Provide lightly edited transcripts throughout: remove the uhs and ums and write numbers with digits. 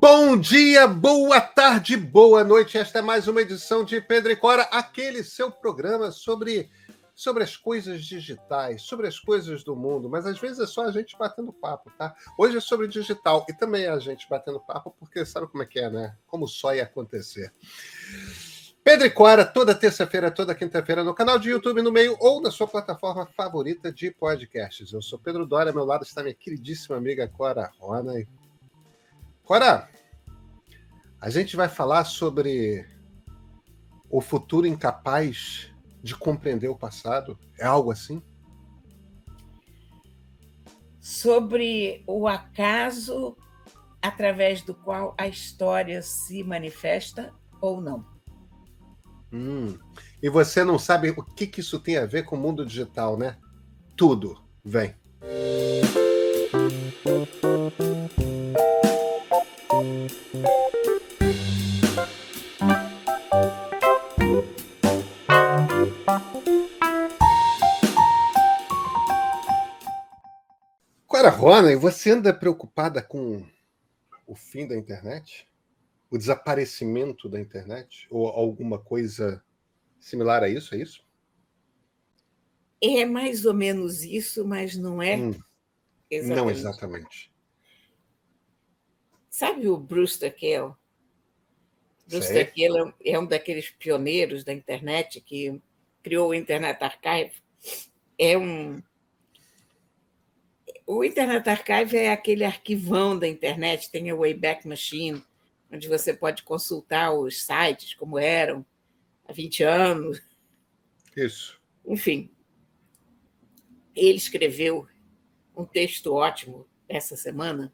Bom dia, boa tarde, boa noite. Esta é mais uma edição de Pedro e Cora, aquele seu programa sobre as coisas digitais, sobre as coisas do mundo, mas às vezes é só a gente batendo papo, tá? Hoje é sobre digital e também é a gente batendo papo, porque sabe como é que é, né? Como só ia acontecer. Pedro e Cora, toda terça-feira, toda quinta-feira, no canal de YouTube no meio ou na sua plataforma favorita de podcasts. Eu sou Pedro Dória, ao meu lado está minha queridíssima amiga Cora Rona. Cora, a gente vai falar sobre o futuro incapaz de compreender o passado. É algo assim? Sobre o acaso através do qual a história se manifesta ou não. E você não sabe o que isso tem a ver com o mundo digital, né? Tudo. Vem. Cora Rona, você anda preocupada com o fim da internet? O desaparecimento da internet? Ou alguma coisa similar a isso? É isso? É mais ou menos isso, mas não é exatamente. Não exatamente. Sabe o Brewster Kahle? Brewster Sei. Kahle é um daqueles pioneiros da internet que criou o Internet Archive. O Internet Archive é aquele arquivão da internet, tem a Wayback Machine, onde você pode consultar os sites como eram há 20 anos. Isso. Enfim, ele escreveu um texto ótimo essa semana,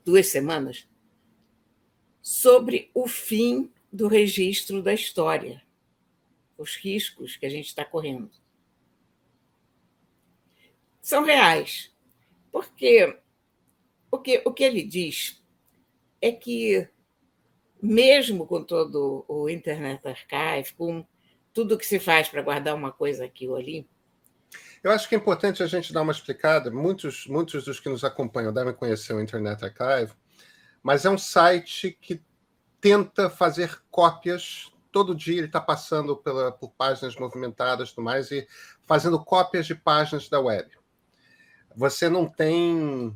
2 semanas, sobre o fim do registro da história, os riscos que a gente está correndo. São reais, porque o que ele diz é que, mesmo com todo o Internet Archive, com tudo que se faz para guardar uma coisa aqui ou ali. Eu acho que é importante a gente dar uma explicada. Muitos dos que nos acompanham devem conhecer o Internet Archive, mas é um site que tenta fazer cópias. Todo dia ele está passando por páginas movimentadas e tudo mais, e fazendo cópias de páginas da web. Você não tem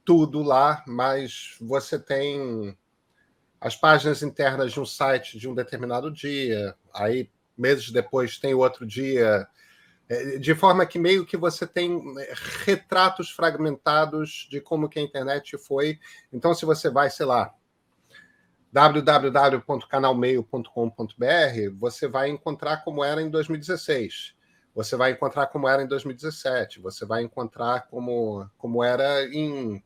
tudo lá, mas você tem as páginas internas de um site de um determinado dia, aí meses depois tem outro dia, de forma que meio que você tem retratos fragmentados de como que a internet foi. Então, se você vai, sei lá, www.canalmeio.com.br, você vai encontrar como era em 2016. Você vai encontrar como era em 2017. Você vai encontrar como era em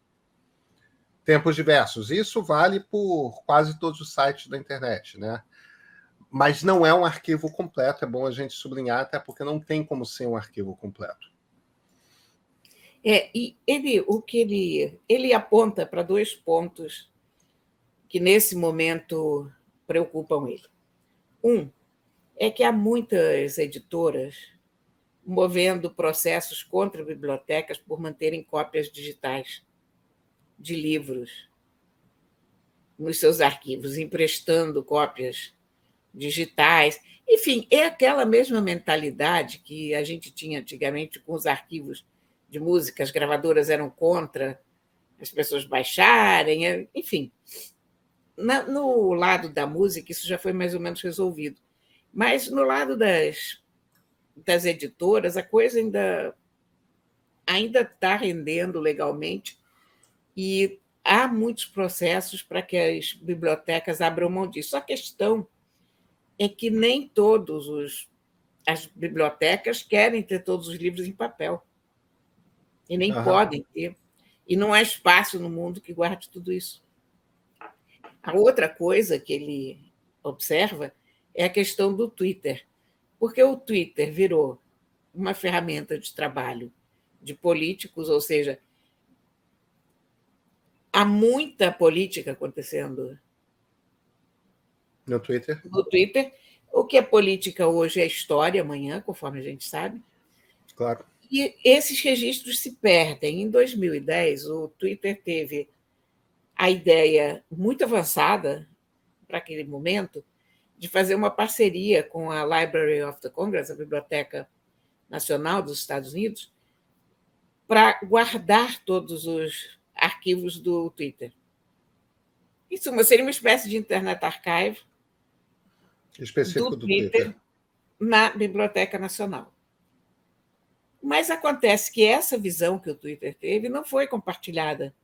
tempos diversos. Isso vale por quase todos os sites da internet, né? Mas não é um arquivo completo, é bom a gente sublinhar, até porque não tem como ser um arquivo completo. E ele aponta para 2 pontos que, nesse momento, preocupam ele. Um é que há muitas editoras movendo processos contra bibliotecas por manterem cópias digitais de livros nos seus arquivos, emprestando cópias digitais. Enfim, é aquela mesma mentalidade que a gente tinha antigamente com os arquivos de música. As gravadoras eram contra as pessoas baixarem, enfim. No lado da música, isso já foi mais ou menos resolvido. Mas no lado das editoras, a coisa ainda está rendendo legalmente e há muitos processos para que as bibliotecas abram mão disso. A questão é que nem as bibliotecas querem ter todos os livros em papel e nem podem ter. E não há espaço no mundo que guarde tudo isso. A outra coisa que ele observa é a questão do Twitter, porque o Twitter virou uma ferramenta de trabalho de políticos, ou seja, há muita política acontecendo No Twitter. no Twitter. O que é política hoje é história amanhã, conforme a gente sabe. Claro. E esses registros se perdem. Em 2010, o Twitter teve a ideia muito avançada para aquele momento de fazer uma parceria com a Library of the Congress, a Biblioteca Nacional dos Estados Unidos, para guardar todos os arquivos do Twitter. Isso seria uma espécie de Internet Archive Específico do do Twitter na Biblioteca Nacional. Mas acontece que essa visão que o Twitter teve não foi compartilhada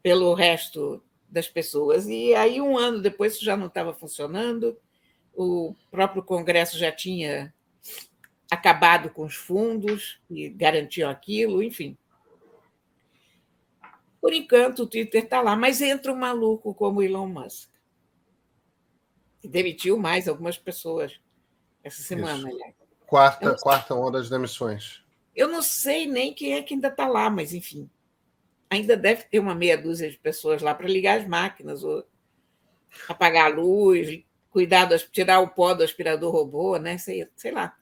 pelo resto das pessoas. E aí, um ano depois, isso já não estava funcionando, o próprio Congresso já tinha acabado com os fundos que garantiam aquilo, enfim. Por enquanto, o Twitter está lá, mas entra um maluco como Elon Musk, que demitiu mais algumas pessoas essa semana, Isso. aliás. Quarta onda das demissões. Eu não sei nem quem é que ainda está lá, mas, enfim, ainda deve ter uma meia dúzia de pessoas lá para ligar as máquinas, ou apagar a luz, cuidar tirar o pó do aspirador robô, né? Sei lá,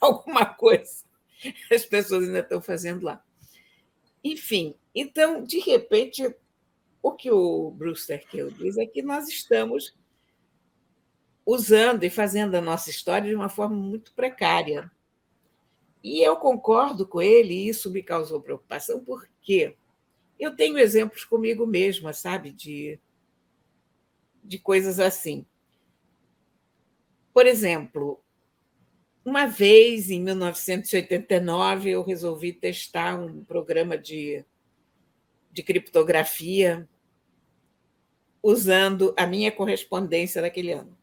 alguma coisa as pessoas ainda estão fazendo lá. Enfim, então, de repente, o que o Brewster Kahle diz é que nós estamos usando e fazendo a nossa história de uma forma muito precária. E eu concordo com ele, e isso me causou preocupação, porque eu tenho exemplos comigo mesma, sabe, de coisas assim. Por exemplo, uma vez, em 1989, eu resolvi testar um programa de criptografia usando a minha correspondência daquele ano,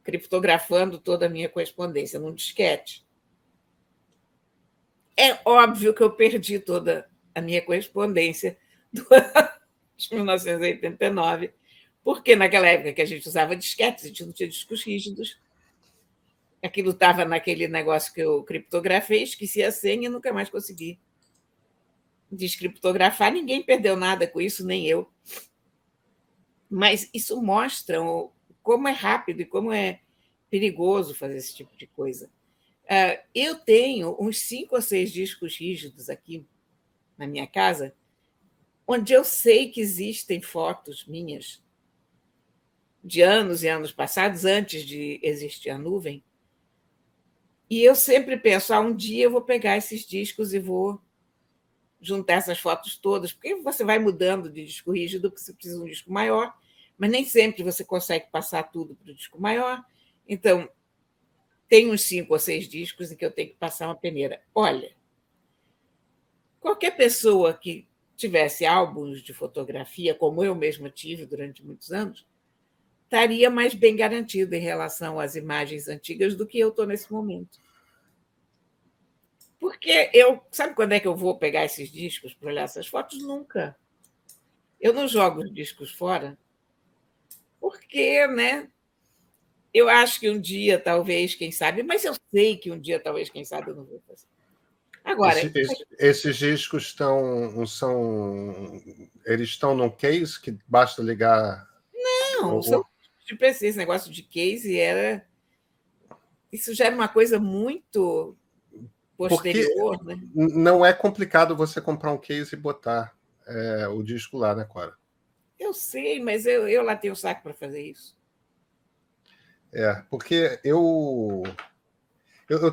criptografando toda a minha correspondência num disquete. É óbvio que eu perdi toda a minha correspondência do ano de 1989, porque naquela época que a gente usava disquetes, a gente não tinha discos rígidos, aquilo estava naquele negócio que eu criptografei, esqueci a senha e nunca mais consegui descriptografar. Ninguém perdeu nada com isso, nem eu. Mas isso mostra como é rápido e como é perigoso fazer esse tipo de coisa. Eu tenho uns 5 ou 6 discos rígidos aqui na minha casa, onde eu sei que existem fotos minhas de anos e anos passados, antes de existir a nuvem, e eu sempre penso, um dia eu vou pegar esses discos e vou juntar essas fotos todas, porque você vai mudando de disco rígido, porque você precisa de um disco maior, mas nem sempre você consegue passar tudo para o disco maior. Então, tem uns 5 ou 6 discos em que eu tenho que passar uma peneira. Olha, qualquer pessoa que tivesse álbuns de fotografia, como eu mesma tive durante muitos anos, estaria mais bem garantido em relação às imagens antigas do que eu estou nesse momento. Porque sabe quando é que eu vou pegar esses discos para olhar essas fotos? Nunca. Eu não jogo os discos fora, porque, né? Eu acho que um dia, talvez, quem sabe, mas eu sei que um dia, talvez, quem sabe, eu não vou fazer. Agora, esses discos eles estão num case que basta ligar. Não, são de PC, esse negócio de case isso já era uma coisa muito posterior, porque né? Não é complicado você comprar um case e botar o disco lá, né, Cora? Eu sei, mas eu lá tenho saco para fazer isso. Porque eu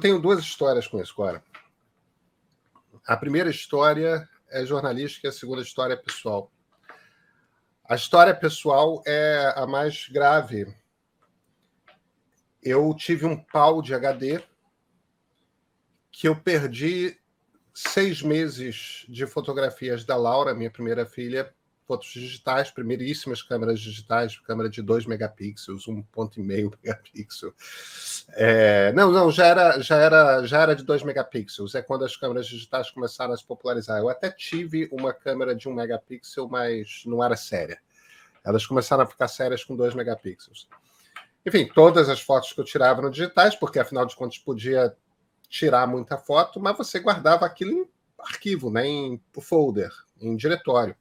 tenho 2 histórias com isso, Cora. A primeira história é jornalística e a segunda história é pessoal. A história pessoal é a mais grave. Eu tive um pau de HD que eu perdi 6 meses de fotografias da Laura, minha primeira filha, fotos digitais, primeiríssimas câmeras digitais, câmera de 2 megapixels, 1,5 megapixel. Não, já era de 2 megapixels. É quando as câmeras digitais começaram a se popularizar. Eu até tive uma câmera de 1 megapixel, mas não era séria. Elas começaram a ficar sérias com 2 megapixels. Enfim, todas as fotos que eu tirava eram digitais, porque afinal de contas podia tirar muita foto, mas você guardava aquilo em arquivo, né, em folder, em diretório.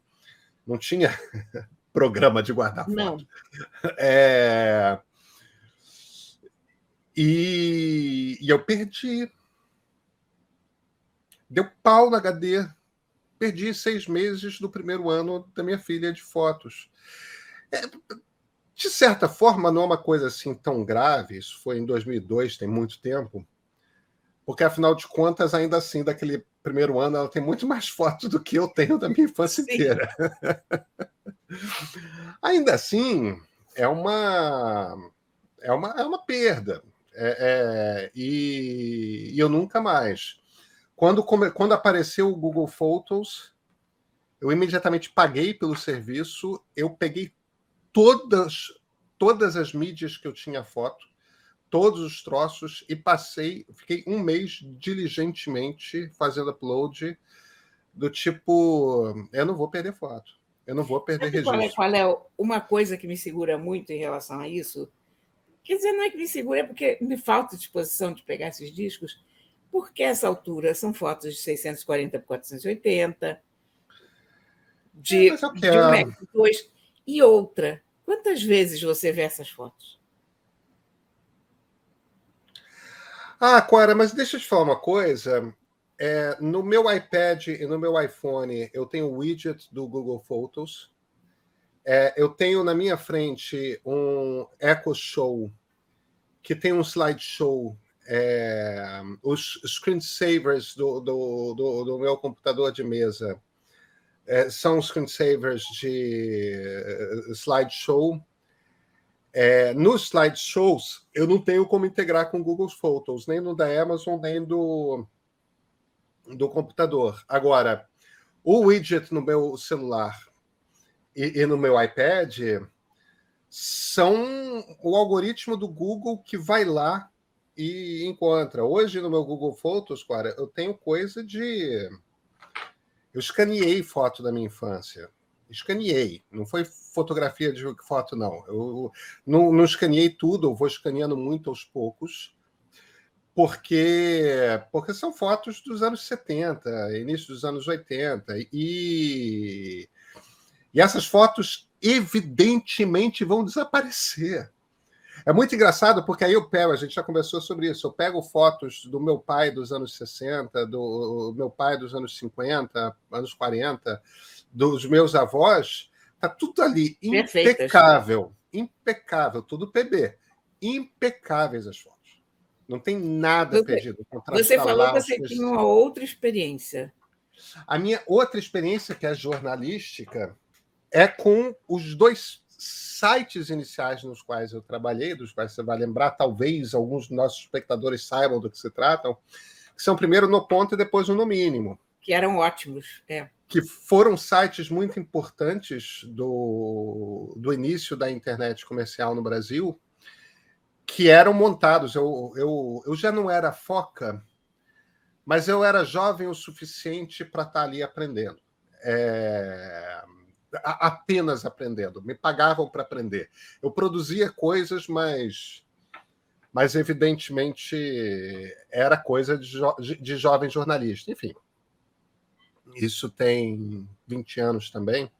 Não tinha programa de guardar foto. Não. E eu perdi. Deu pau no HD. perdi 6 meses do primeiro ano da minha filha de fotos. De certa forma, não é uma coisa assim tão grave, isso foi em 2002, tem muito tempo, porque, afinal de contas, ainda assim, daquele primeiro ano, ela tem muito mais fotos do que eu tenho da minha infância inteira. Ainda assim, é uma perda. E eu nunca mais. Quando apareceu o Google Photos, eu imediatamente paguei pelo serviço, eu peguei todas as mídias que eu tinha foto, todos os troços, e fiquei um mês diligentemente fazendo upload do tipo, eu não vou perder foto, eu não vou perder registro. Qual é uma coisa que me segura muito em relação a isso? Quer dizer, não é que me segura, é porque me falta disposição de pegar esses discos, porque essa altura são fotos de 640 por 480, de 1,2 MB. E outra, quantas vezes você vê essas fotos? Cora, mas deixa eu te falar uma coisa. No meu iPad e no meu iPhone, eu tenho o widget do Google Photos. Eu tenho na minha frente um Echo Show, que tem um slideshow. Os screensavers do meu computador de mesa são screensavers de slideshow. Nos slideshows, eu não tenho como integrar com o Google Photos, nem no da Amazon, nem do computador. Agora, o widget no meu celular e no meu iPad são o algoritmo do Google que vai lá e encontra. Hoje, no meu Google Photos, cara, eu tenho coisa de... Eu escaneei foto da minha infância. Escaneei. Não foi fotografia de foto, não. Eu não escaneei tudo, eu vou escaneando muito aos poucos, porque são fotos dos anos 70, início dos anos 80, e essas fotos evidentemente vão desaparecer. É muito engraçado, porque aí a gente já conversou sobre isso, eu pego fotos do meu pai dos anos 60, do meu pai dos anos 50, anos 40, dos meus avós, tá tudo ali, impecável, impecável, tudo PB, impecáveis as fotos. Não tem nada perdido. Você falou que você tinha uma outra experiência. A minha outra experiência, que é jornalística, é com os 2 sites iniciais nos quais eu trabalhei, dos quais você vai lembrar, talvez alguns dos nossos espectadores saibam do que se tratam, que são primeiro No Ponto e depois o No Mínimo. Que eram ótimos, Que foram sites muito importantes do início da internet comercial no Brasil, que eram montados. Eu já não era foca, mas eu era jovem o suficiente para estar ali aprendendo. Apenas aprendendo. Me pagavam para aprender. Eu produzia coisas, mas evidentemente era coisa de jovem jornalista. Enfim, isso tem 20 anos também.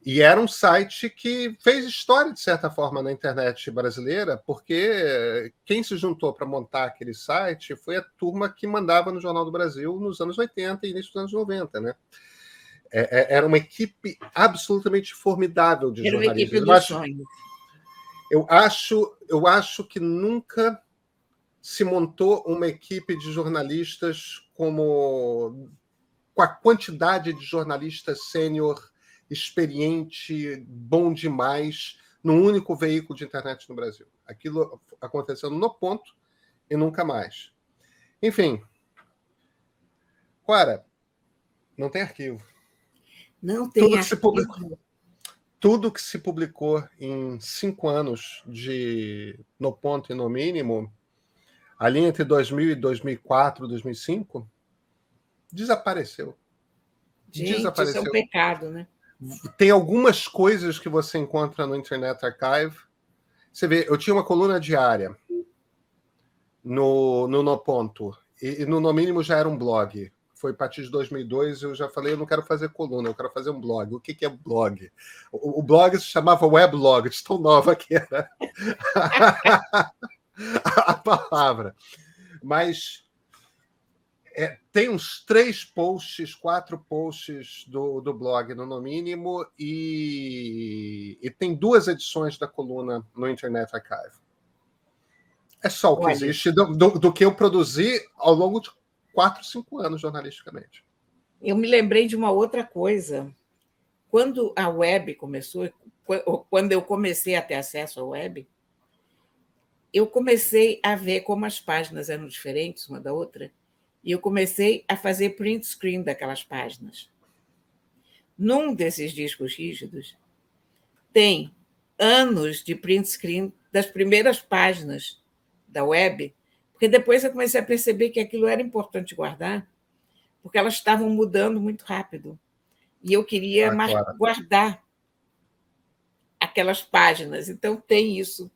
E era um site que fez história, de certa forma, na internet brasileira, porque quem se juntou para montar aquele site foi a turma que mandava no Jornal do Brasil nos anos 80 e início dos anos 90, né? Era uma equipe absolutamente formidável de jornalistas. Era uma equipe do sonho. Eu acho que nunca se montou uma equipe de jornalistas com a quantidade de jornalistas sênior, experiente, bom demais, num único veículo de internet no Brasil. Aquilo aconteceu no Ponto e nunca mais. Enfim. Cora, não tem arquivo. Não tem arquivo. Tudo que se publicou em 5 anos de No Ponto e No Mínimo, ali entre 2000 e 2004, 2005, desapareceu. Gente, isso é um pecado, né? Tem algumas coisas que você encontra no Internet Archive. Você vê, eu tinha uma coluna diária no Ponto, e no Mínimo já era um blog. Foi a partir de 2002, eu já falei, eu não quero fazer coluna, eu quero fazer um blog. O que é blog? O blog se chamava weblog, de tão nova que era a palavra. Mas Tem uns 3 posts, 4 posts do blog, no mínimo, e tem 2 edições da coluna no Internet Archive. É só o que existe do que eu produzi ao longo de 4, 5 anos jornalisticamente. Eu me lembrei de uma outra coisa. Quando a web começou, quando eu comecei a ter acesso à web, eu comecei a ver como as páginas eram diferentes uma da outra, e eu comecei a fazer print screen daquelas páginas. Num desses discos rígidos, tem anos de print screen das primeiras páginas da web, porque depois eu comecei a perceber que aquilo era importante guardar, porque elas estavam mudando muito rápido. E eu queria guardar aquelas páginas. Então, tem isso.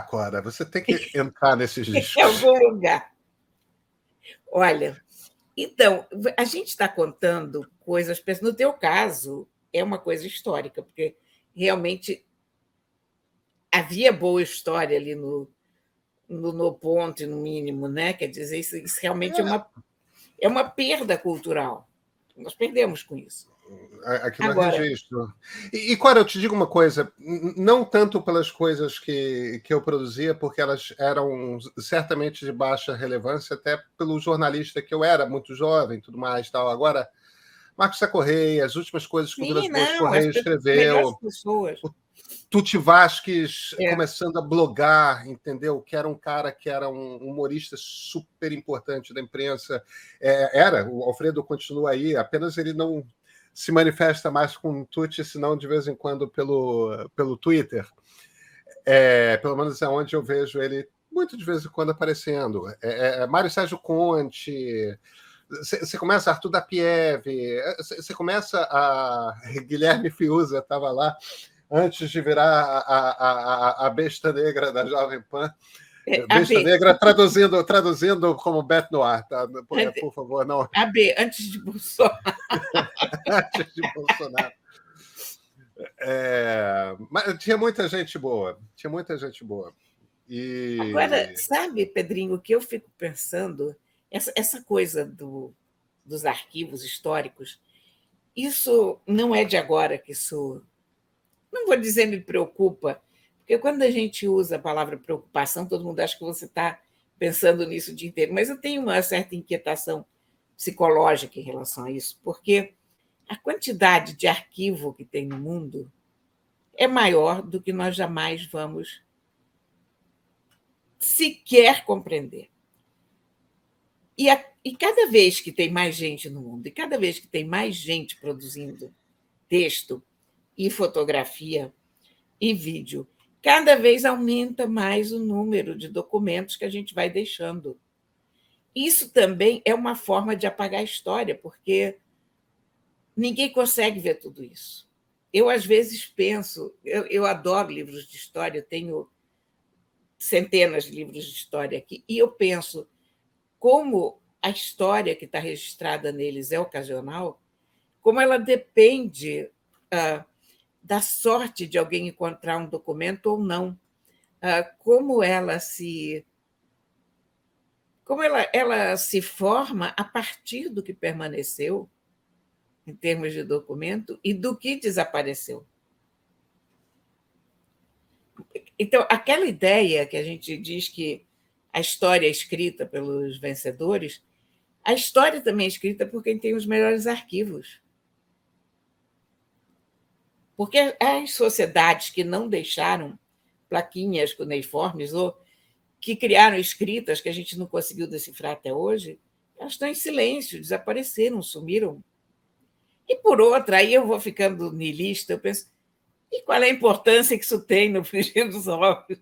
Cora, você tem que entrar nesses discos. Em algum lugar. Olha, então, a gente está contando coisas... No teu caso, é uma coisa histórica, porque realmente havia boa história ali no ponto, no mínimo, né? Quer dizer, isso realmente é uma perda cultural. Nós perdemos com isso. Aqui no registro. E, Cora, eu te digo uma coisa, não tanto pelas coisas que eu produzia, porque elas eram certamente de baixa relevância, até pelo jornalista que eu era, muito jovem, tudo mais, tal. Agora, Marcos da Correia, as últimas coisas que o Vilas Boas Correia escreveu, Tuti Vasquez começando a blogar, entendeu? Que era um cara que era um humorista super importante da imprensa. O Alfredo continua aí, apenas ele não se manifesta mais com Tuti, senão de vez em quando pelo Twitter. Pelo menos é onde eu vejo ele muito de vez em quando aparecendo. Mário Sérgio Conte, você começa Arthur da Pieve, você começa Guilherme Fiuza estava lá antes de virar a besta negra da Jovem Pan. Besta negra traduzindo como Bete Noir, tá? Por favor, não. Antes de Bolsonaro. Antes de Bolsonaro. Mas tinha muita gente boa. Agora, sabe, Pedrinho, o que eu fico pensando? Essa coisa dos arquivos históricos, isso não é de agora que isso... Não vou dizer me preocupa, porque quando a gente usa a palavra preocupação, todo mundo acha que você está pensando nisso o dia inteiro, mas eu tenho uma certa inquietação psicológica em relação a isso, porque a quantidade de arquivo que tem no mundo é maior do que nós jamais vamos sequer compreender. E cada vez que tem mais gente no mundo, e cada vez que tem mais gente produzindo texto e fotografia e vídeo, cada vez aumenta mais o número de documentos que a gente vai deixando. Isso também é uma forma de apagar a história, porque ninguém consegue ver tudo isso. Eu, às vezes, penso... Eu adoro livros de história, eu tenho centenas de livros de história aqui, e eu penso como a história que está registrada neles é ocasional, como ela depende da sorte de alguém encontrar um documento ou não, como ela se forma a partir do que permaneceu, em termos de documento, e do que desapareceu. Então, aquela ideia que a gente diz que a história é escrita pelos vencedores, a história também é escrita por quem tem os melhores arquivos. Porque as sociedades que não deixaram plaquinhas cuneiformes ou que criaram escritas que a gente não conseguiu decifrar até hoje, elas estão em silêncio, desapareceram, sumiram. E, por outra, aí eu vou ficando niilista, eu penso, e qual é a importância que isso tem no frigir dos ovos?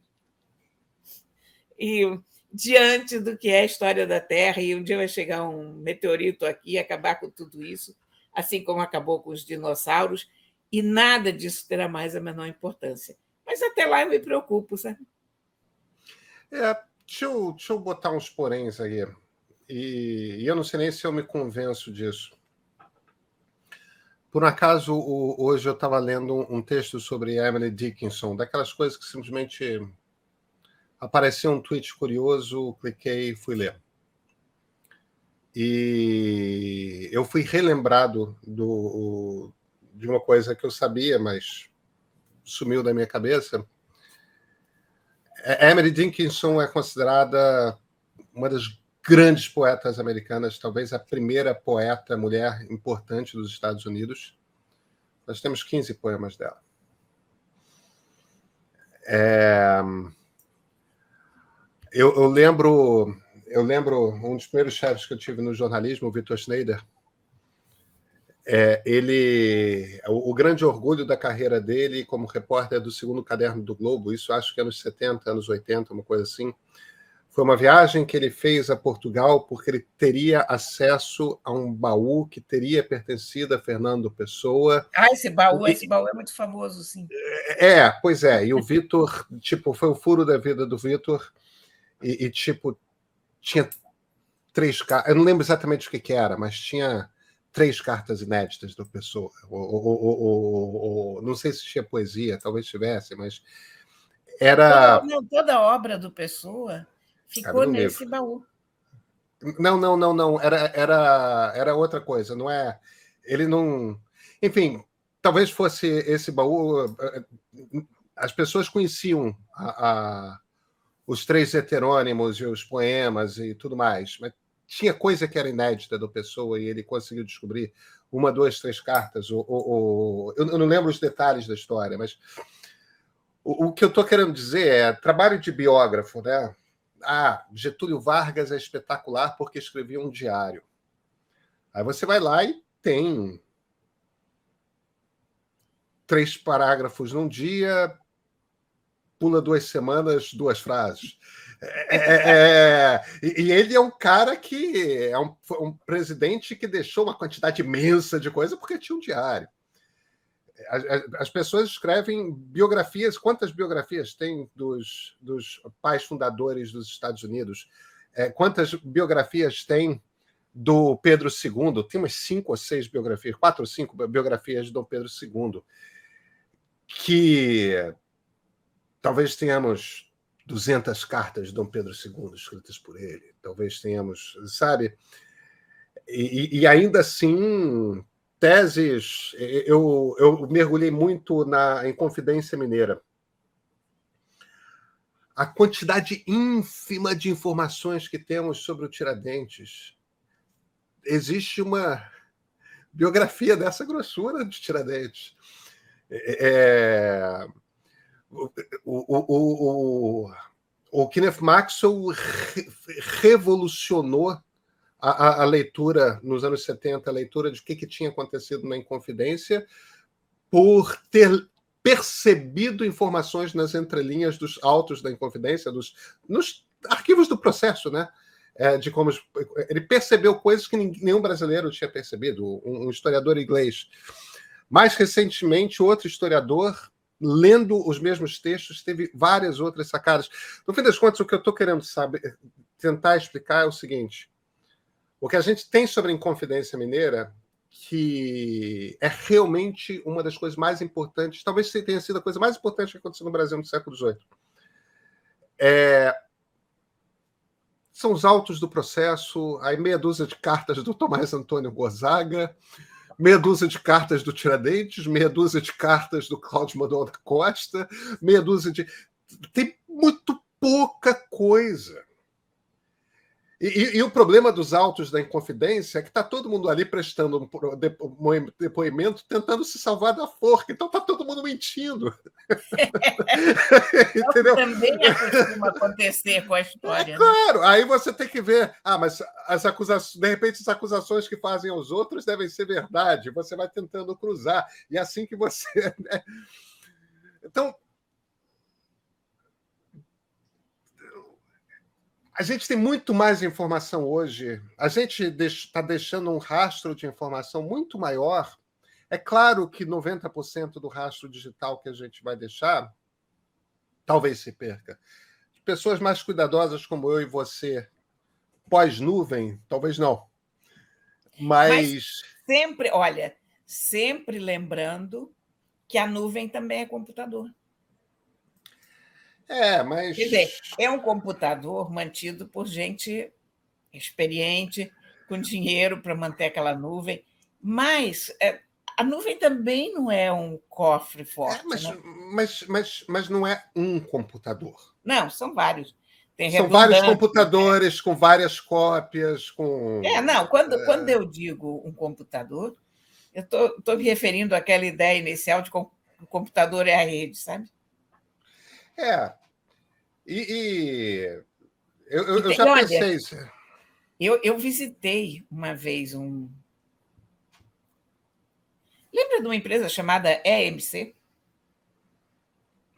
E diante do que é a história da Terra, e um dia vai chegar um meteorito aqui e acabar com tudo isso, assim como acabou com os dinossauros, e nada disso terá mais a menor importância. Mas até lá eu me preocupo, sabe? Deixa eu botar uns poréns aí. E eu não sei nem se eu me convenço disso. Por um acaso, hoje eu estava lendo um texto sobre Emily Dickinson, daquelas coisas que simplesmente apareceu um tweet curioso, cliquei e fui ler. E eu fui relembrado de uma coisa que eu sabia, mas sumiu da minha cabeça. Emily Dickinson é considerada uma das grandes poetas americanas, talvez a primeira poeta mulher importante dos Estados Unidos. Nós temos 15 poemas dela. Eu lembro um dos primeiros chefes que eu tive no jornalismo, o Vitor Schneider. O grande orgulho da carreira dele como repórter do segundo caderno do Globo, isso acho que é anos 70, anos 80, uma coisa assim, foi uma viagem que ele fez a Portugal porque ele teria acesso a um baú que teria pertencido a Fernando Pessoa. Esse baú é muito famoso, sim. Pois é. E o Vitor, foi o furo da vida do Vitor e tinha 3 cartas. Eu não lembro exatamente o que era, mas tinha 3 cartas inéditas do Pessoa. Não sei se tinha poesia, talvez tivesse, mas era... Toda a obra do Pessoa ficou nesse baú. Não. Era outra coisa. Não é... Ele não... Enfim, talvez fosse esse baú... As pessoas conheciam os 3 heterônimos e os poemas e tudo mais, mas tinha coisa que era inédita do Pessoa e ele conseguiu descobrir 1, 2, 3 cartas. Eu não lembro os detalhes da história, mas o que eu estou querendo dizer é trabalho de biógrafo, né? Getúlio Vargas é espetacular porque escrevia um diário. Aí você vai lá e tem 3 parágrafos num dia, pula 2 semanas, 2 frases. E ele é um cara que é um presidente que deixou uma quantidade imensa de coisa porque tinha um diário. As pessoas escrevem biografias. Quantas biografias tem dos pais fundadores dos Estados Unidos? Quantas biografias tem do Pedro II? Tem umas 5 ou 6 biografias, 4 ou 5 biografias de Dom Pedro II, que talvez tenhamos 200 cartas de Dom Pedro II escritas por ele. Talvez tenhamos, sabe? E ainda assim, teses... Eu mergulhei muito em Confidência Mineira. A quantidade ínfima de informações que temos sobre o Tiradentes. Existe uma biografia dessa grossura de Tiradentes. O Kenneth Maxwell revolucionou a leitura nos anos 70, a leitura de o que tinha acontecido na Inconfidência, por ter percebido informações nas entrelinhas dos autos da Inconfidência, nos arquivos do processo, né? De como ele percebeu coisas que nenhum brasileiro tinha percebido, um historiador inglês. Mais recentemente, outro historiador, lendo os mesmos textos, teve várias outras sacadas. No fim das contas, o que eu estou querendo tentar explicar é o seguinte: o que a gente tem sobre a Inconfidência Mineira, que é realmente uma das coisas mais importantes, talvez tenha sido a coisa mais importante que aconteceu no Brasil no século XVIII, são os autos do processo, aí meia dúzia de cartas do Tomás Antônio Gonzaga, meia dúzia de cartas do Tiradentes, meia dúzia de cartas do Cláudio Manuel da Costa, meia dúzia de... Tem muito pouca coisa. E o problema dos autos da Inconfidência é que está todo mundo ali prestando um depoimento tentando se salvar da forca. Então está todo mundo mentindo. Entendeu? Também costuma acontecer com a história. Claro, né? Aí você tem que ver. Mas as acusações, de repente, as acusações que fazem aos outros devem ser verdade. Você vai tentando cruzar. E é assim que você... Né? Então, a gente tem muito mais informação hoje. A gente está deixando um rastro de informação muito maior. É claro que 90% do rastro digital que a gente vai deixar talvez se perca. Pessoas mais cuidadosas como eu e você, pós-nuvem, talvez não. Mas sempre, sempre lembrando que a nuvem também é computador. Mas. Quer dizer, é um computador mantido por gente experiente, com dinheiro para manter aquela nuvem, mas a nuvem também não é um cofre É, forte, né? mas não é um computador. Não, são vários. Tem São vários redundância. computadores com várias cópias, com. Não, quando eu digo um computador, eu estou me referindo àquela ideia inicial de que o computador é a rede, sabe? É. E eu já E olha, pensei. eu visitei uma vez um. Lembra de uma empresa chamada EMC?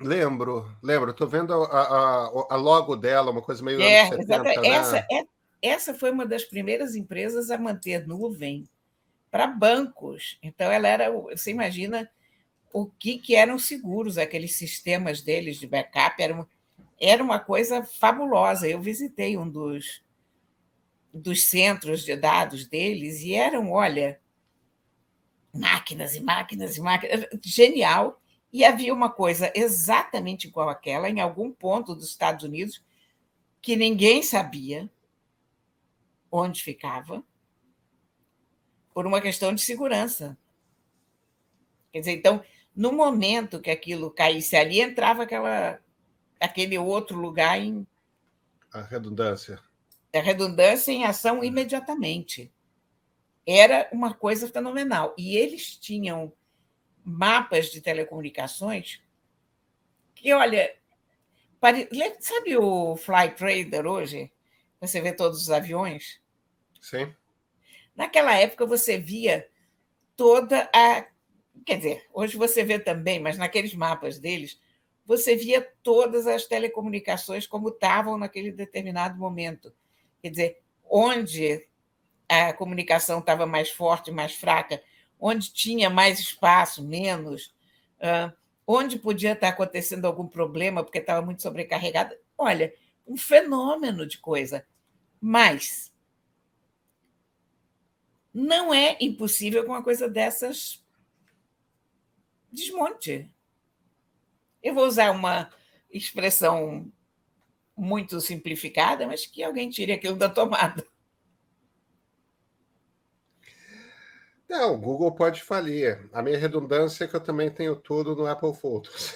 Lembro. Estou vendo a logo dela, uma coisa meio anos Exatamente. 70, né? Essa foi uma das primeiras empresas a manter nuvem para bancos. Então, ela era. Você imagina o que eram seguros, aqueles sistemas deles de backup, era uma coisa fabulosa. Eu visitei um dos centros de dados deles e eram, olha, máquinas e máquinas e máquinas, genial. E havia uma coisa exatamente igual àquela em algum ponto dos Estados Unidos que ninguém sabia onde ficava, por uma questão de segurança. Quer dizer, então, no momento que aquilo caísse ali, entrava aquele outro lugar em A redundância. redundância em ação imediatamente. Era uma coisa fenomenal. E eles tinham mapas de telecomunicações que, olha, sabe o Fly Trader hoje? Você vê todos os aviões? Sim. Naquela época você via toda a. Quer dizer, hoje você vê também, mas naqueles mapas deles, você via todas as telecomunicações como estavam naquele determinado momento. Quer dizer, onde a comunicação estava mais forte, mais fraca, onde tinha mais espaço, menos, onde podia estar acontecendo algum problema porque estava muito sobrecarregada. Olha, um fenômeno de coisa. Mas não é impossível que uma coisa dessas desmonte. Eu vou usar uma expressão muito simplificada, mas que alguém tire aquilo da tomada. Não, o Google pode falir. A minha redundância é que eu também tenho tudo no Apple Photos.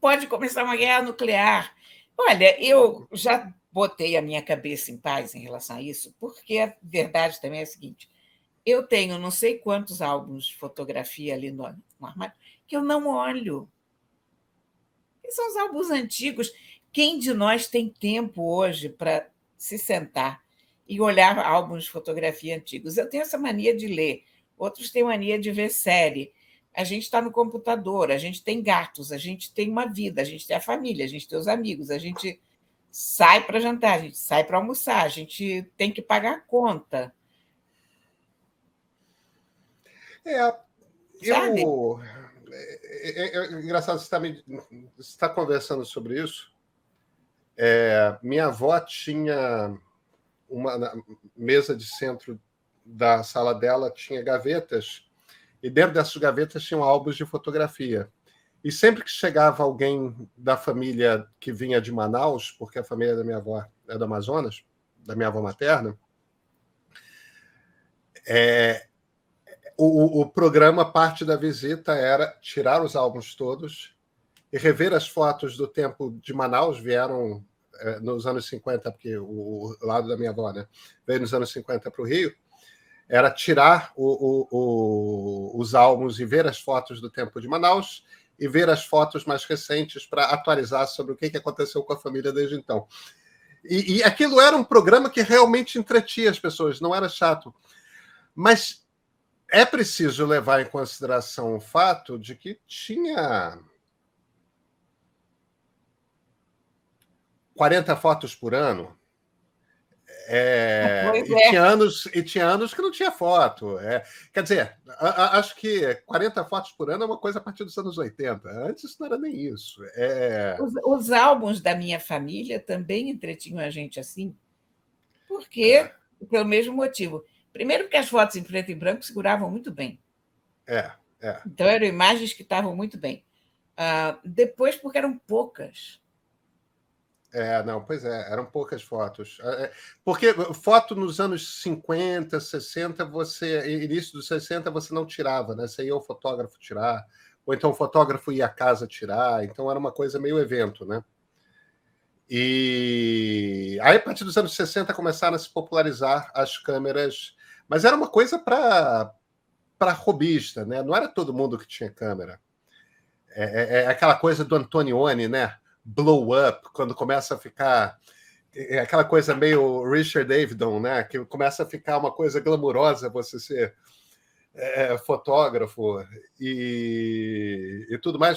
Pode começar uma guerra nuclear. Olha, eu já botei a minha cabeça em paz em relação a isso, porque a verdade também é a seguinte: eu tenho não sei quantos álbuns de fotografia ali no armário que eu não olho. São os álbuns antigos. Quem de nós tem tempo hoje para se sentar e olhar álbuns de fotografia antigos? Eu tenho essa mania de ler, outros têm mania de ver série. A gente está no computador, a gente tem gatos, a gente tem uma vida, a gente tem a família, a gente tem os amigos, a gente sai para jantar, a gente sai para almoçar, a gente tem que pagar a conta, É, sabe? eu. Engraçado, você está conversando sobre isso. Minha avó tinha uma mesa de centro da sala dela, tinha gavetas, e dentro dessas gavetas tinham álbuns de fotografia. E sempre que chegava alguém da família que vinha de Manaus, porque a família da minha avó é do Amazonas, da minha avó materna, o programa, parte da visita era tirar os álbuns todos e rever as fotos do tempo de Manaus, vieram nos anos 50, porque o lado da minha avó, né, veio nos anos 50 para o Rio, era tirar os álbuns e ver as fotos do tempo de Manaus e ver as fotos mais recentes para atualizar sobre o que aconteceu com a família desde então. E aquilo era um programa que realmente entretinha as pessoas, não era chato. Mas é preciso levar em consideração o fato de que tinha 40 fotos por ano. Pois E é. tinha anos que não tinha foto. Quer dizer, acho que 40 fotos por ano é uma coisa a partir dos anos 80. Antes isso não era nem isso. Os álbuns da minha família também entretinham a gente assim, É, porque pelo mesmo motivo. Primeiro, porque as fotos em preto e branco seguravam muito bem. é, é. Então, eram imagens que estavam muito bem. Depois, porque eram poucas. Não, pois eram poucas fotos. Porque foto nos anos 50, 60, início dos 60, você não tirava, né? Você ia ao fotógrafo tirar, ou então o fotógrafo ia à casa tirar, então era uma coisa meio evento, né? E aí, a partir dos anos 60, começaram a se popularizar as câmeras, mas era uma coisa para robista, né? Não era todo mundo que tinha câmera. É aquela coisa do Antonioni, né? Blow up, quando começa a ficar aquela coisa meio Richard Avedon, né? Que começa a ficar uma coisa glamurosa você ser fotógrafo e tudo mais,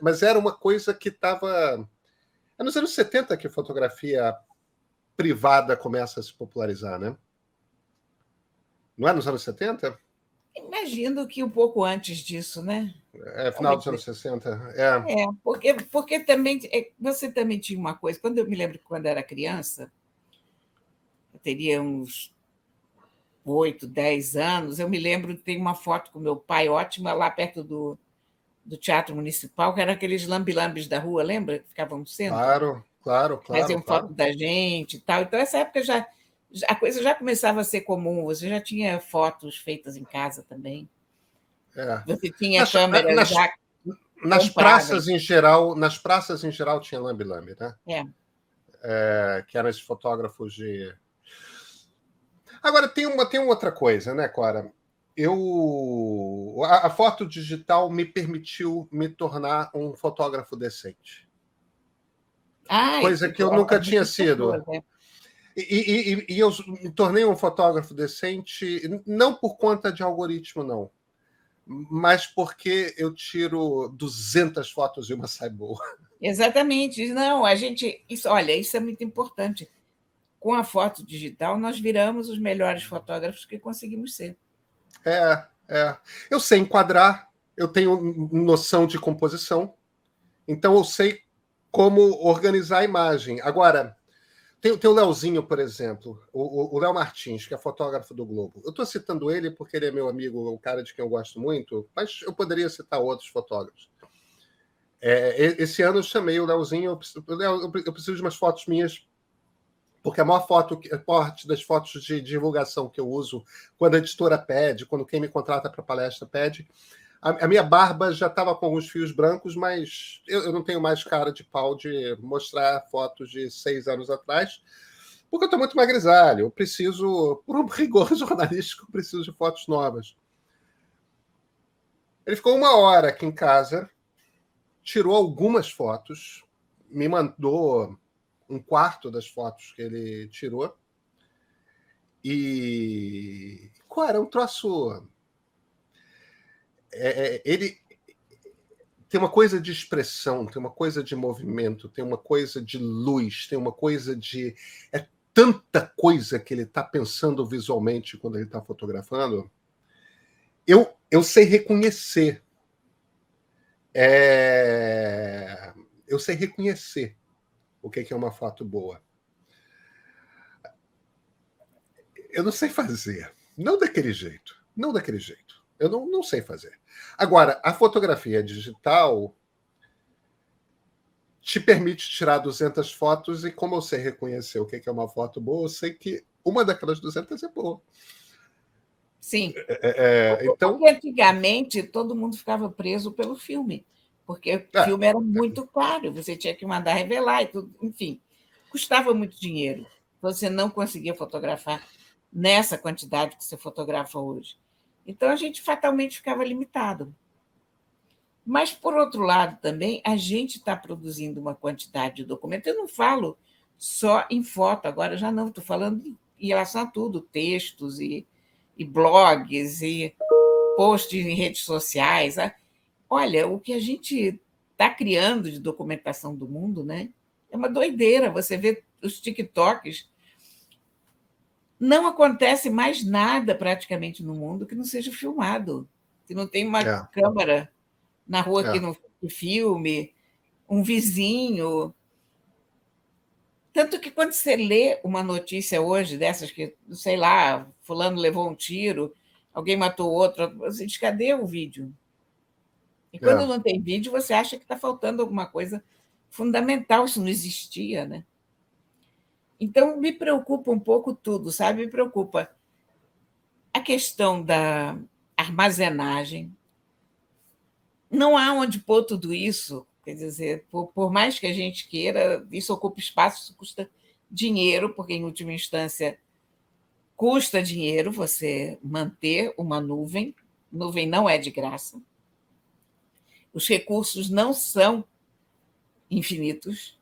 mas era uma coisa que estava. É nos anos 70 que a fotografia privada começa a se popularizar, né? Não é nos anos 70? Imagino que um pouco antes disso, né? Final dos anos 60. Porque também você também tinha uma coisa. Quando eu me lembro que quando era criança, eu teria uns 8, 10 anos, eu me lembro de ter uma foto com meu pai ótima lá perto do Teatro Municipal, que eram aqueles lambe-lambes da rua, lembra? Que ficavam no centro. Claro. Faziam foto da gente e tal. Então, essa época a coisa já começava a ser comum, você já tinha fotos feitas em casa também. Você tinha câmeras já nas praças em geral, tinha lambe-lambe, né? Que eram esses fotógrafos de. Agora tem uma outra coisa, né, Cora? A foto digital me permitiu me tornar um fotógrafo decente. Coisa que eu nunca tinha sido. E eu me tornei um fotógrafo decente não por conta de algoritmo, não, mas porque eu tiro 200 fotos e uma sai boa. Exatamente. Não, olha, isso é muito importante. Com a foto digital, nós viramos os melhores fotógrafos que conseguimos ser. Eu sei enquadrar, eu tenho noção de composição, então eu sei como organizar a imagem. Agora, tem o Leozinho, por exemplo, o Léo Martins, que é fotógrafo do Globo. Eu estou citando ele porque ele é meu amigo, o cara de quem eu gosto muito, mas eu poderia citar outros fotógrafos. Esse ano eu chamei o Leozinho, eu preciso de umas fotos minhas, porque a maior parte das fotos de divulgação que eu uso, quando a editora pede, quando quem me contrata para palestra pede, a minha barba já estava com alguns fios brancos, mas eu não tenho mais cara de pau de mostrar fotos de 6 anos atrás, porque eu estou muito mais grisalho. Eu preciso, por um rigor jornalístico, eu preciso de fotos novas. Ele ficou 1 hora aqui em casa, tirou algumas fotos, me mandou 1/4 das fotos que ele tirou. E qual era um troço? Ele tem uma coisa de expressão, tem uma coisa de movimento, tem uma coisa de luz, tem uma coisa de. É tanta coisa que ele está pensando visualmente quando ele está fotografando. Eu sei reconhecer. Eu sei reconhecer o que é uma foto boa. Eu não sei fazer. Não daquele jeito. Não daquele jeito. Eu não sei fazer. Agora, a fotografia digital te permite tirar 200 fotos e como eu sei reconhecer o que é uma foto boa, eu sei que uma daquelas 200 é boa. Sim. Então... Porque antigamente todo mundo ficava preso pelo filme, porque o filme era muito caro, você tinha que mandar revelar e tudo, enfim, custava muito dinheiro. Você não conseguia fotografar nessa quantidade que você fotografa hoje. Então a gente fatalmente ficava limitado. Mas, por outro lado, também a gente está produzindo uma quantidade de documentos. Eu não falo só em foto, agora já não, estou falando em relação a tudo, textos e blogs e posts em redes sociais. Olha, o que a gente está criando de documentação do mundo, né? É uma doideira. Você vê os TikToks, não acontece mais nada praticamente no mundo que não seja filmado, que não tem uma câmera na rua que não filme, um vizinho. Tanto que quando você lê uma notícia hoje dessas que, sei lá, fulano levou um tiro, alguém matou outro, você diz, cadê o vídeo? E quando não tem vídeo, você acha que está faltando alguma coisa fundamental, isso não existia, né? Então, me preocupa um pouco tudo, sabe? Me preocupa a questão da armazenagem. Não há onde pôr tudo isso, quer dizer, por mais que a gente queira, isso ocupa espaço, isso custa dinheiro, porque, em última instância, custa dinheiro você manter uma nuvem. Nuvem não é de graça. Os recursos não são infinitos.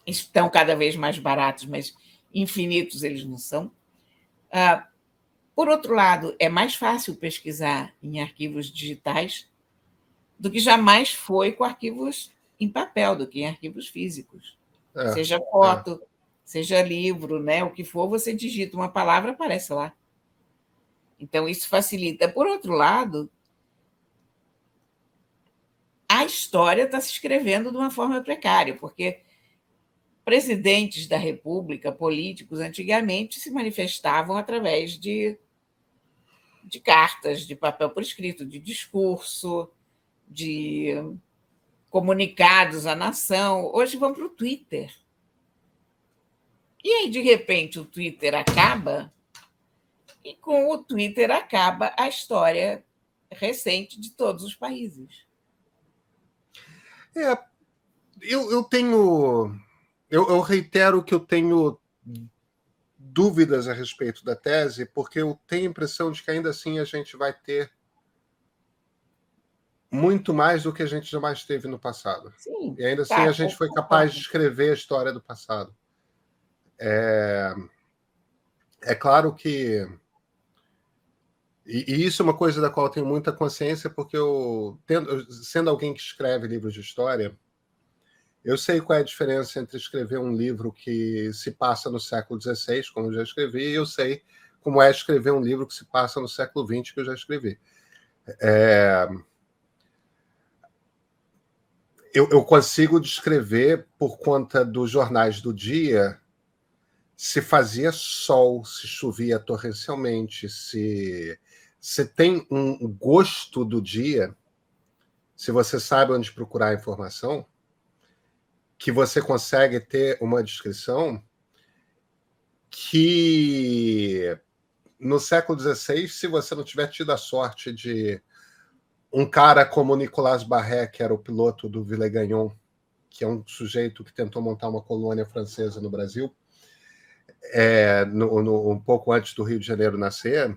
Estão cada vez mais baratos, mas infinitos eles não são. Por outro lado, é mais fácil pesquisar em arquivos digitais do que jamais foi com arquivos em papel, do que em arquivos físicos. Seja foto, seja livro, né? O que for, você digita uma palavra, aparece lá. Então, isso facilita. Por outro lado, a história está se escrevendo de uma forma precária, porque presidentes da República, políticos, antigamente se manifestavam através de cartas, de papel por escrito, de discurso, de comunicados à nação. Hoje vão para o Twitter. E aí, de repente, o Twitter acaba, e com o Twitter acaba a história recente de todos os países. Eu tenho... Eu reitero que eu tenho dúvidas a respeito da tese, porque eu tenho a impressão de que ainda assim a gente vai ter muito mais do que a gente jamais teve no passado. Sim, e ainda assim a gente foi capaz de escrever a história do passado. É claro que... E isso é uma coisa da qual eu tenho muita consciência, porque sendo alguém que escreve livros de história, eu sei qual é a diferença entre escrever um livro que se passa no século XVI, como eu já escrevi, e eu sei como é escrever um livro que se passa no século XX, que eu já escrevi. Eu consigo descrever, por conta dos jornais do dia, se fazia sol, se chovia torrencialmente, se tem um gosto do dia, se você sabe onde procurar a informação, que você consegue ter uma descrição que, no século XVI, se você não tiver tido a sorte de um cara como Nicolas Barré, que era o piloto do Villegagnon, que é um sujeito que tentou montar uma colônia francesa no Brasil, um pouco antes do Rio de Janeiro nascer,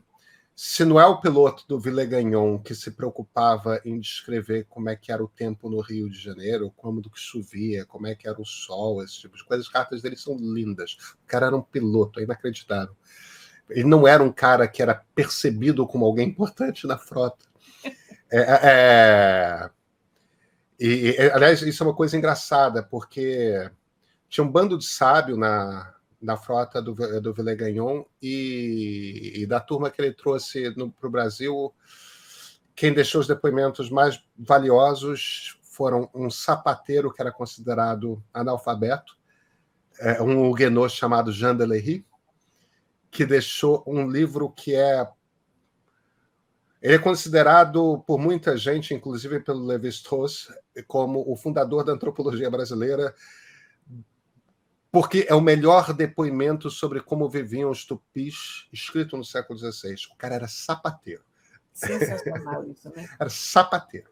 se não é o piloto do Villegagnon que se preocupava em descrever como é que era o tempo no Rio de Janeiro, como do que chovia, como é que era o sol, esse tipo de coisa, as cartas dele são lindas. O cara era um piloto, é inacreditável. Ele não era um cara que era percebido como alguém importante na frota. Aliás, isso é uma coisa engraçada, porque tinha um bando de sábio na frota do Villegagnon, e da turma que ele trouxe para o Brasil, quem deixou os depoimentos mais valiosos foram um sapateiro que era considerado analfabeto, um huguenot chamado Jean de Lery, que deixou um livro que ele é considerado por muita gente, inclusive pelo Lévi-Strauss, como o fundador da antropologia brasileira, porque é o melhor depoimento sobre como viviam os tupis, escrito no século XVI. O cara era sapateiro. Sensacional isso, né? Era sapateiro.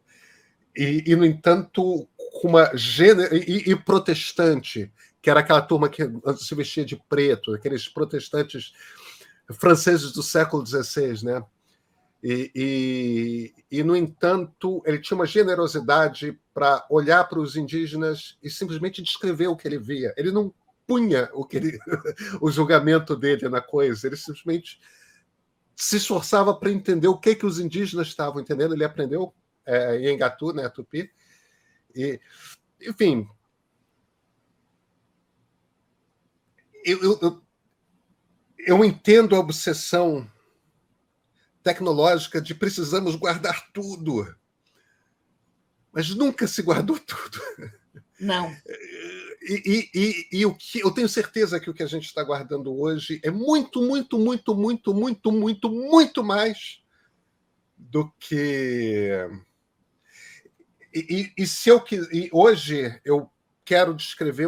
E no entanto, com uma e protestante, que era aquela turma que se vestia de preto, aqueles protestantes franceses do século XVI, né? E, no entanto, ele tinha uma generosidade para olhar para os indígenas e simplesmente descrever o que ele via. Ele não punha o julgamento dele na coisa, ele simplesmente se esforçava para entender o que os indígenas estavam entendendo. Ele aprendeu em Engatu, né, Tupi. E, enfim, eu entendo a obsessão tecnológica de precisamos guardar tudo, mas nunca se guardou tudo. Não. E o que eu tenho certeza que o que a gente está guardando hoje é muito, muito, muito, muito, muito, muito, muito mais do que... E hoje eu quero descrever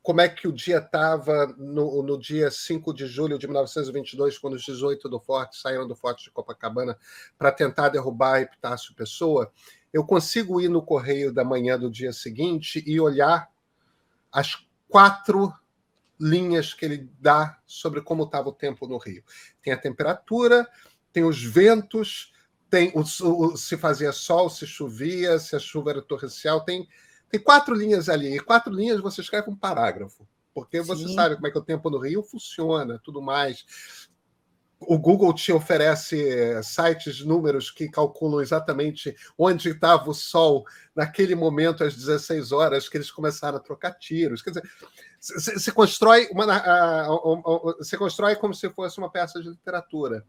como é que o dia estava no dia 5 de julho de 1922, quando os 18 do Forte saíram do Forte de Copacabana para tentar derrubar Epitácio Pessoa. Eu consigo ir no Correio da manhã do dia seguinte e olhar as 4 linhas que ele dá sobre como estava o tempo no Rio. Tem a temperatura, tem os ventos, tem se fazia sol, se chovia, se a chuva era torrencial, tem 4 linhas ali. E 4 linhas você escreve um parágrafo, porque você sabe como é que o tempo no Rio funciona, tudo mais. O Google te oferece sites, números que calculam exatamente onde estava o sol naquele momento, às 16 horas, que eles começaram a trocar tiros. Quer dizer, se constrói se constrói como se fosse uma peça de literatura.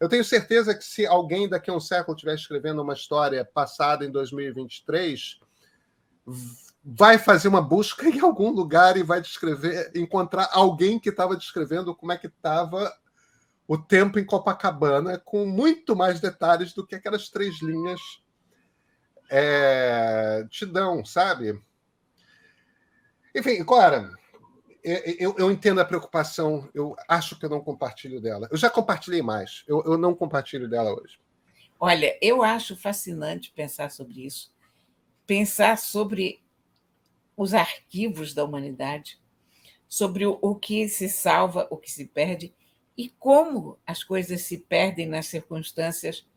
Eu tenho certeza que se alguém daqui a um século estiver escrevendo uma história passada em 2023, vai fazer uma busca em algum lugar e vai encontrar alguém que estava descrevendo como é que estava o tempo em Copacabana, com muito mais detalhes do que aquelas 3 linhas te dão, sabe? Enfim, Cora, eu entendo a preocupação, eu acho que eu não compartilho dela. Eu já compartilhei mais, eu não compartilho dela hoje. Olha, eu acho fascinante pensar sobre isso, pensar sobre os arquivos da humanidade, sobre o que se salva, o que se perde, e como as coisas se perdem nas circunstâncias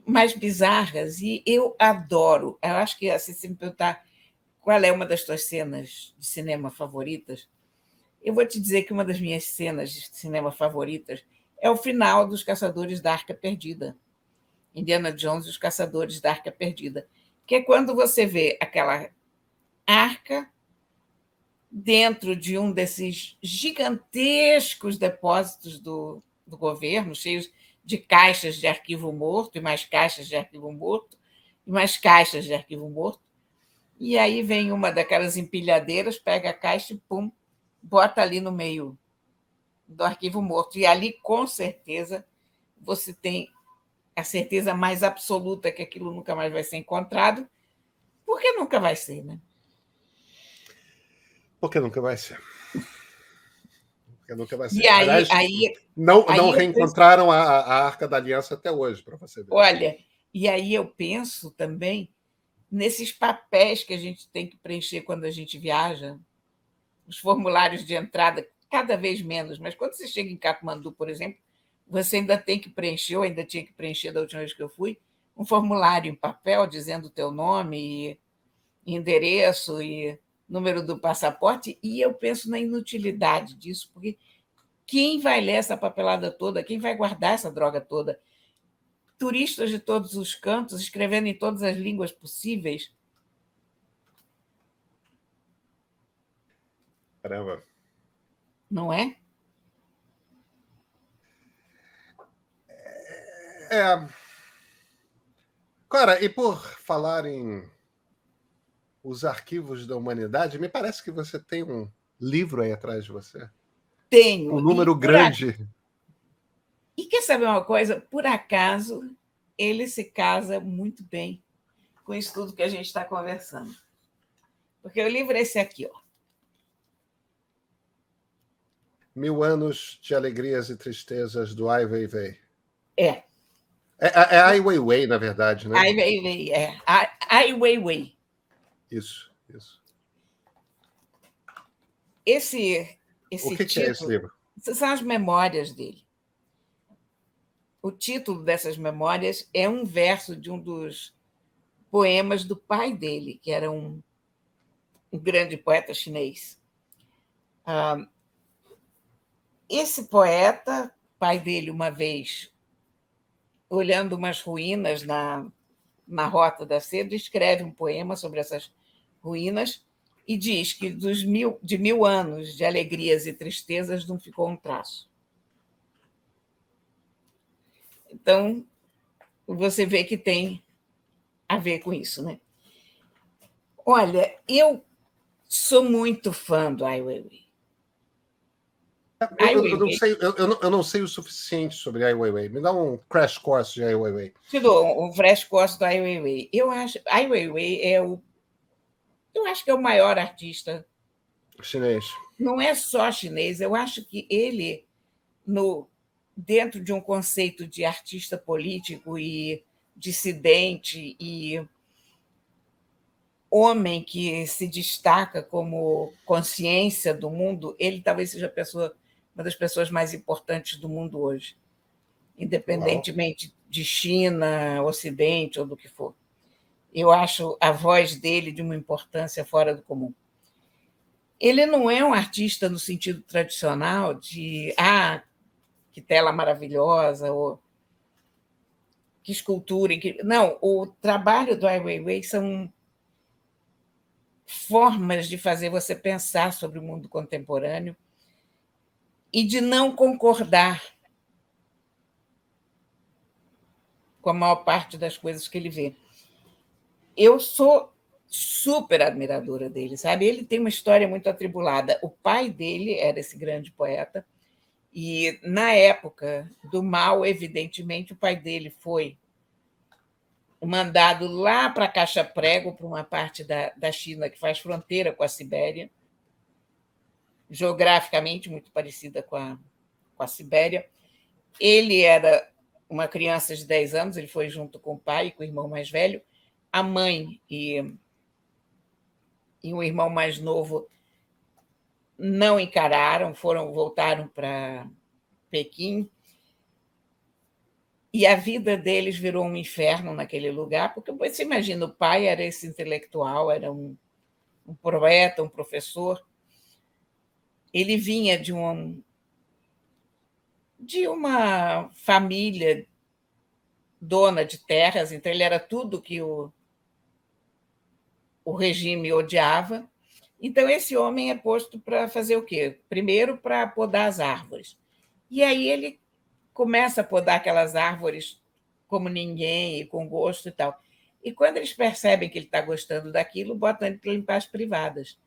mais bizarras. E eu adoro, eu acho que, assim, se me perguntar qual é uma das tuas cenas de cinema favoritas, eu vou te dizer que uma das minhas cenas de cinema favoritas é o final dos Caçadores da Arca Perdida. Indiana Jones e os Caçadores da Arca Perdida. Que é quando você vê aquela arca dentro de um desses gigantescos depósitos do governo, cheios de caixas de arquivo morto, e mais caixas de arquivo morto, e mais caixas de arquivo morto. E aí vem uma daquelas empilhadeiras, pega a caixa e pum, bota ali no meio do arquivo morto. E ali, com certeza, você tem a certeza mais absoluta que aquilo nunca mais vai ser encontrado, porque nunca vai ser, né? Porque nunca vai ser. Porque nunca vai ser. E Aliás, não reencontraram a Arca da Aliança até hoje, para você ver. Olha, e aí eu penso também nesses papéis que a gente tem que preencher quando a gente viaja, os formulários de entrada, cada vez menos, mas quando você chega em Katmandu, por exemplo, você ainda tem que preencher, ou ainda tinha que preencher da última vez que eu fui, um formulário em papel dizendo o teu nome, e endereço e número do passaporte, e eu penso na inutilidade disso, porque quem vai ler essa papelada toda, quem vai guardar essa droga toda? Turistas de todos os cantos, escrevendo em todas as línguas possíveis. Caramba. Não é? Cara, e por falar em os arquivos da humanidade, me parece que você tem um livro aí atrás de você. Tenho. Um número grande. E quer saber uma coisa? Por acaso, ele se casa muito bem com isso tudo que a gente está conversando. Porque o livro é esse aqui, ó. 1000 anos de alegrias e tristezas do Ai Weiwei. É. É Ai Weiwei, na verdade, né? Ai Weiwei, é. Ai Weiwei. Isso. Esse O que título, é esse livro? são as memórias dele. O título dessas memórias é um verso de um dos poemas do pai dele, que era um grande poeta chinês. Esse poeta, pai dele, uma vez, olhando umas ruínas na Rota da Seda, escreve um poema sobre essas ruínas e diz que de 1000 anos de alegrias e tristezas não ficou um traço. Então, você vê que tem a ver com isso, né? Olha, eu sou muito fã do Ai Weiwei. Eu não sei, eu não sei o suficiente sobre Ai Weiwei. Me dá um crash course de Ai Weiwei. Te dou um crash course do Ai Weiwei. Ai Weiwei eu acho que é o maior artista. Chinês. Não é só chinês, eu acho que ele, dentro de um conceito de artista político e dissidente e homem que se destaca como consciência do mundo, ele talvez seja uma das pessoas mais importantes do mundo hoje, independentemente de China, Ocidente ou do que for. Eu acho a voz dele de uma importância fora do comum. Ele não é um artista no sentido tradicional de que tela maravilhosa, ou que escultura. Não, o trabalho do Ai Weiwei são formas de fazer você pensar sobre o mundo contemporâneo e de não concordar com a maior parte das coisas que ele vê. Eu sou super admiradora dele, sabe? Ele tem uma história muito atribulada. O pai dele era esse grande poeta, e, na época do Mao, evidentemente, o pai dele foi mandado lá para Caixa Prego, para uma parte da China que faz fronteira com a Sibéria, geograficamente muito parecida com a Sibéria. Ele era uma criança de 10 anos, ele foi junto com o pai e com o irmão mais velho. A mãe e o irmão mais novo não encararam, voltaram para Pequim, e a vida deles virou um inferno naquele lugar, porque você imagina, o pai era esse intelectual, era um poeta, um professor. Ele vinha de uma família dona de terras, então ele era tudo que o regime odiava. Então, esse homem é posto para fazer o quê? Primeiro, para podar as árvores. E aí ele começa a podar aquelas árvores como ninguém, e com gosto e tal. E quando eles percebem que ele está gostando daquilo, botam ele para limpar as privadas.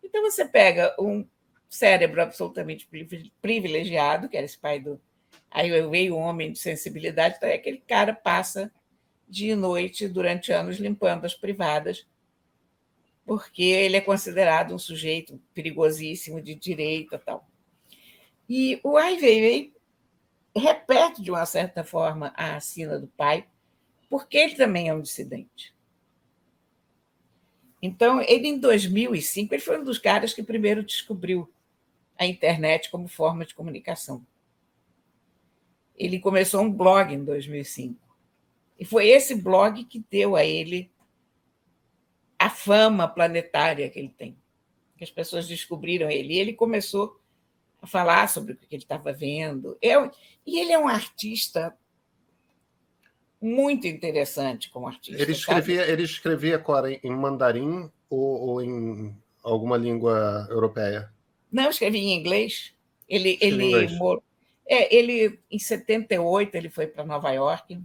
Então, você pega um cérebro absolutamente privilegiado, que era esse pai do Ai Weiwei, um homem de sensibilidade, então aquele cara passa dia e noite, durante anos, limpando as privadas, porque ele é considerado um sujeito perigosíssimo de direita e tal. E o Ai Weiwei repete, de uma certa forma, a sina do pai, porque ele também é um dissidente. Então, ele, em 2005, ele foi um dos caras que primeiro descobriu a internet como forma de comunicação. Ele começou um blog em 2005. E foi esse blog que deu a ele a fama planetária que ele tem. Que as pessoas descobriram ele. E ele começou a falar sobre o que ele estava vendo. E ele é um artista muito interessante como artista. Ele escrevia agora em mandarim ou em alguma língua europeia? Não, escrevia em inglês. Ele, em 78, ele foi para Nova York,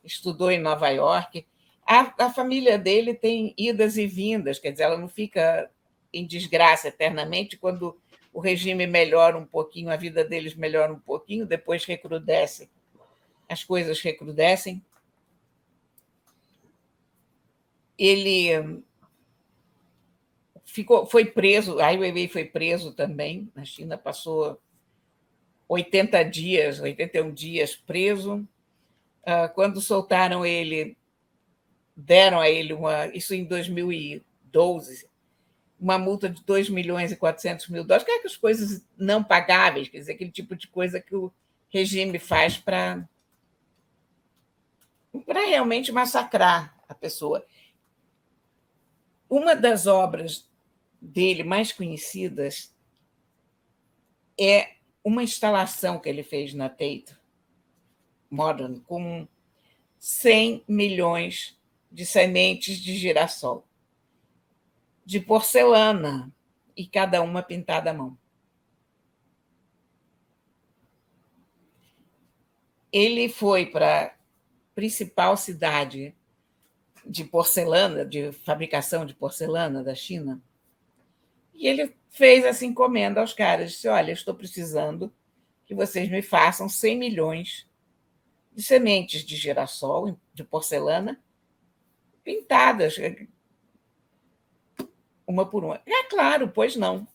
estudou em Nova York. A família dele tem idas e vindas, quer dizer, ela não fica em desgraça eternamente. Quando o regime melhora um pouquinho, a vida deles melhora um pouquinho, depois recrudesce, as coisas recrudescem. Ele foi preso, Ai Weiwei foi preso também na China, passou 81 dias preso. Quando soltaram ele, deram a ele isso em 2012, uma multa de 2 milhões e 400 mil dólares, que é aquelas coisas não pagáveis, quer dizer, aquele tipo de coisa que o regime faz para realmente massacrar a pessoa. Uma das obras dele mais conhecidas é uma instalação que ele fez na Tate Modern com 100 milhões de sementes de girassol, de porcelana, e cada uma pintada à mão. Ele foi para a principal cidade de porcelana, de fabricação de porcelana da China, e ele fez essa encomenda aos caras. Disse: olha, estou precisando que vocês me façam 100 milhões de sementes de girassol, de porcelana, pintadas, uma por uma. É claro, pois não.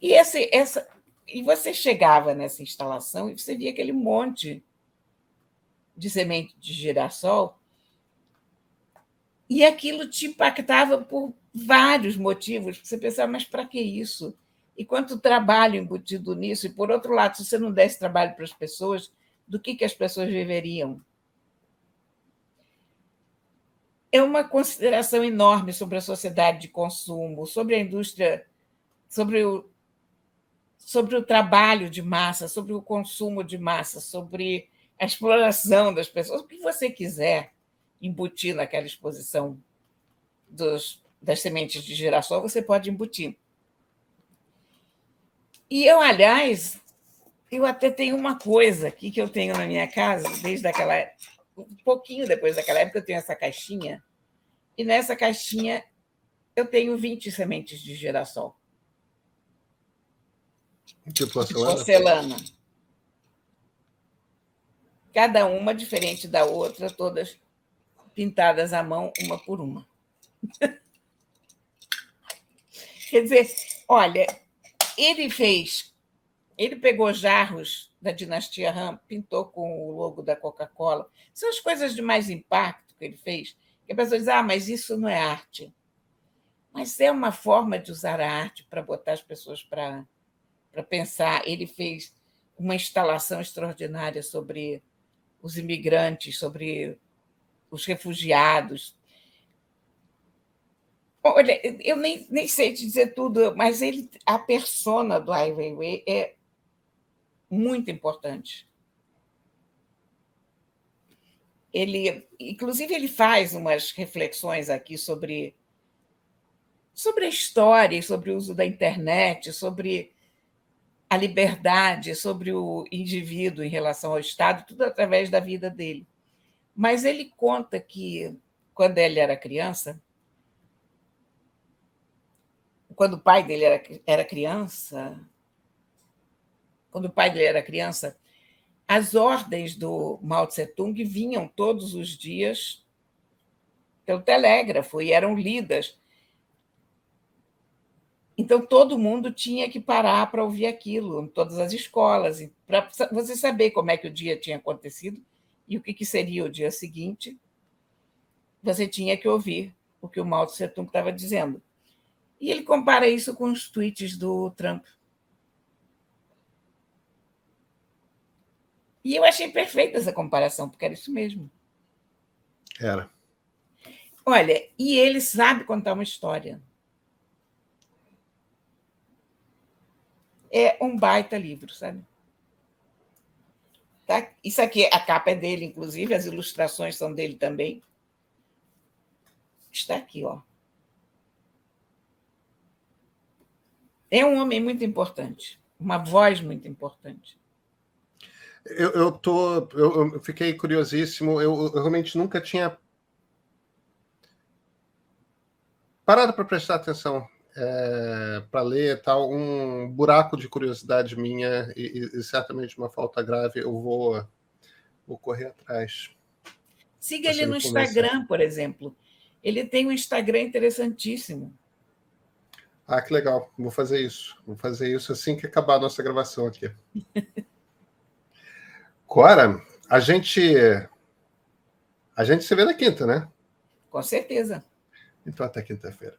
E você chegava nessa instalação e você via aquele monte de semente de girassol, e aquilo te impactava por vários motivos. Você pensava, mas para que isso? E quanto trabalho embutido nisso? E, por outro lado, se você não desse trabalho para as pessoas, do que as pessoas viveriam? É uma consideração enorme sobre a sociedade de consumo, sobre a indústria, sobre o trabalho de massa, sobre o consumo de massa, sobre a exploração das pessoas. O que você quiser embutir naquela exposição das sementes de girassol, você pode embutir. E eu, aliás, eu até tenho uma coisa aqui que eu tenho na minha casa, desde aquela, um pouquinho depois daquela época, eu tenho essa caixinha, e nessa caixinha eu tenho 20 sementes de girassol. De porcelana? De porcelana. Cada uma diferente da outra, todas pintadas à mão, uma por uma. Quer dizer, olha, ele pegou jarros da dinastia Han, pintou com o logo da Coca-Cola. São as coisas de mais impacto que ele fez. Que a pessoa diz, mas isso não é arte. Mas é uma forma de usar a arte para botar as pessoas para pensar. Ele fez uma instalação extraordinária sobre os imigrantes, sobre os refugiados. Olha, eu nem sei te dizer tudo, mas a persona do Ai Weiwei é muito importante. Inclusive, ele faz umas reflexões aqui sobre a história, sobre o uso da internet, sobre a liberdade, sobre o indivíduo em relação ao Estado, tudo através da vida dele. Mas ele conta que, quando ele era criança, quando o pai dele era criança, as ordens do Mao Tse-tung vinham todos os dias pelo telégrafo e eram lidas. Então, todo mundo tinha que parar para ouvir aquilo, em todas as escolas, para você saber como é que o dia tinha acontecido e o que seria o dia seguinte. Você tinha que ouvir o que o Mao Tse-tung estava dizendo. E ele compara isso com os tweets do Trump. E eu achei perfeita essa comparação, porque era isso mesmo. Era. Olha, e ele sabe contar uma história. É um baita livro, sabe? Tá? Isso aqui, a capa é dele, inclusive, as ilustrações são dele também. Está aqui, ó. É um homem muito importante, uma voz muito importante. Eu fiquei curiosíssimo. Eu realmente nunca tinha parado para prestar atenção, para ler e tal. Um buraco de curiosidade minha e certamente uma falta grave. Eu vou correr atrás. Siga ele no Instagram, por exemplo. Ele tem um Instagram interessantíssimo. Ah, que legal. Vou fazer isso. Vou fazer isso assim que acabar a nossa gravação aqui. Cora, a gente se vê na quinta, né? Com certeza. Então, até quinta-feira.